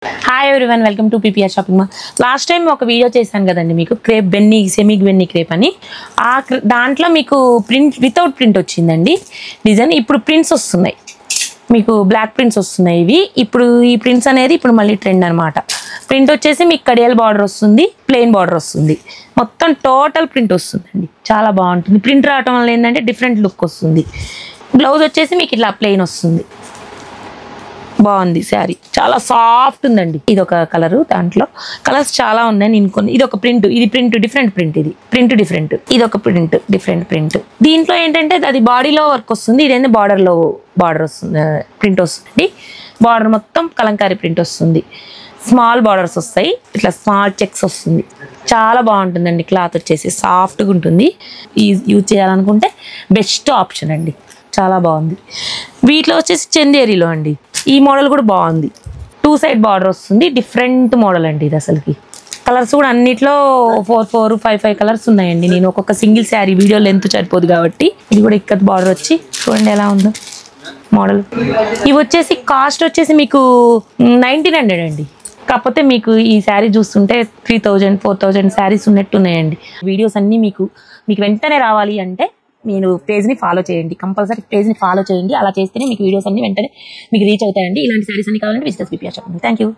Hi everyone, welcome to PPR shopping mall. Last time ఒక video చేశాను కదండి మీకు, క్రేప్ బెన్నీ సెమీ బెన్నీ క్రేప్ అని. దాంట్లో మీకు ప్రింట్ వితౌట్ ప్రింట్ వచ్చిందండి డిజైన్. ఇప్పుడు ప్రింట్స్ వస్తున్నాయి, మీకు బ్లాక్ ప్రింట్స్ వస్తున్నాయి. ఇవి ఇప్పుడు ఈ ప్రింట్స్ అనేది ఇప్పుడు మళ్ళీ ట్రెండ్ అనమాట. ప్రింట్ వచ్చేసి మీకు కడియాల్ బార్డర్ వస్తుంది, ప్లెయిన్ బార్డర్ వస్తుంది, మొత్తం టోటల్ ప్రింట్ వస్తుందండి. చాలా బాగుంటుంది. ప్రింట్ రావటం వల్ల ఏంటంటే డిఫరెంట్ లుక్ వస్తుంది. బ్లౌజ్ వచ్చేసి మీకు ఇట్లా ప్లెయిన్ వస్తుంది. బాగుంది శారీ, చాలా సాఫ్ట్ ఉందండి. ఇది ఒక కలరు, దాంట్లో కలర్స్ చాలా ఉన్నాయి. నేను కొన్ని, ఇది ఒక ప్రింట్, ఇది ప్రింట్ డిఫరెంట్ ప్రింట్, ఇది ప్రింట్ డిఫరెంట్, ఇది ఒక ప్రింట్ డిఫరెంట్ ప్రింట్. దీంట్లో ఏంటంటే అది బాడీలో వర్క్ వస్తుంది, ఇదేంటి బార్డర్లో బార్డర్ వస్తుంది, ప్రింట్ వస్తుంది. బార్డర్ మొత్తం కలంకారీ ప్రింట్ వస్తుంది, స్మాల్ బార్డర్స్ వస్తాయి, ఇట్లా స్మాల్ చెక్స్ వస్తుంది. చాలా బాగుంటుందండి. క్లాత్ వచ్చేసి సాఫ్ట్గా ఉంటుంది. యూజ్ చేయాలనుకుంటే బెస్ట్ ఆప్షన్ అండి. చాలా బాగుంది. వీటిలో వచ్చేసి చందేరిలో అండి ఈ మోడల్ కూడా బాగుంది. 2 సైడ్ బార్డర్ వస్తుంది, డిఫరెంట్ మోడల్ అండి ఇది. అసలుకి కలర్స్ కూడా అన్నిట్లో 4, 5 కలర్స్ ఉన్నాయండి. నేను ఒక్కొక్క సింగిల్ శారీ వీడియో లెంత్ సరిపోదు కాబట్టి ఇది కూడా ఇక్కత్ బార్డర్ వచ్చి చూడండి ఎలా ఉందో మోడల్. ఇవి వచ్చేసి కాస్ట్ వచ్చేసి మీకు 1900 అండి. కాకపోతే మీకు ఈ శారీ చూస్తుంటే 3000, 4000 శారీస్ ఉన్నట్టున్నాయండి. వీడియోస్ అన్నీ మీకు వెంటనే రావాలి అంటే మీరు పేజ్ని ఫాలో చేయండి, కంపల్సరీ పేజ్ని ఫాలో చేయండి. అలా చేస్తేనే మీకు వీడియోస్ అన్ని వెంటనే మీకు రీచ్ అవుతాయండి. ఇలాంటి శారీస్ అన్ని కావాలంటే visit PPR shopping. Thank you.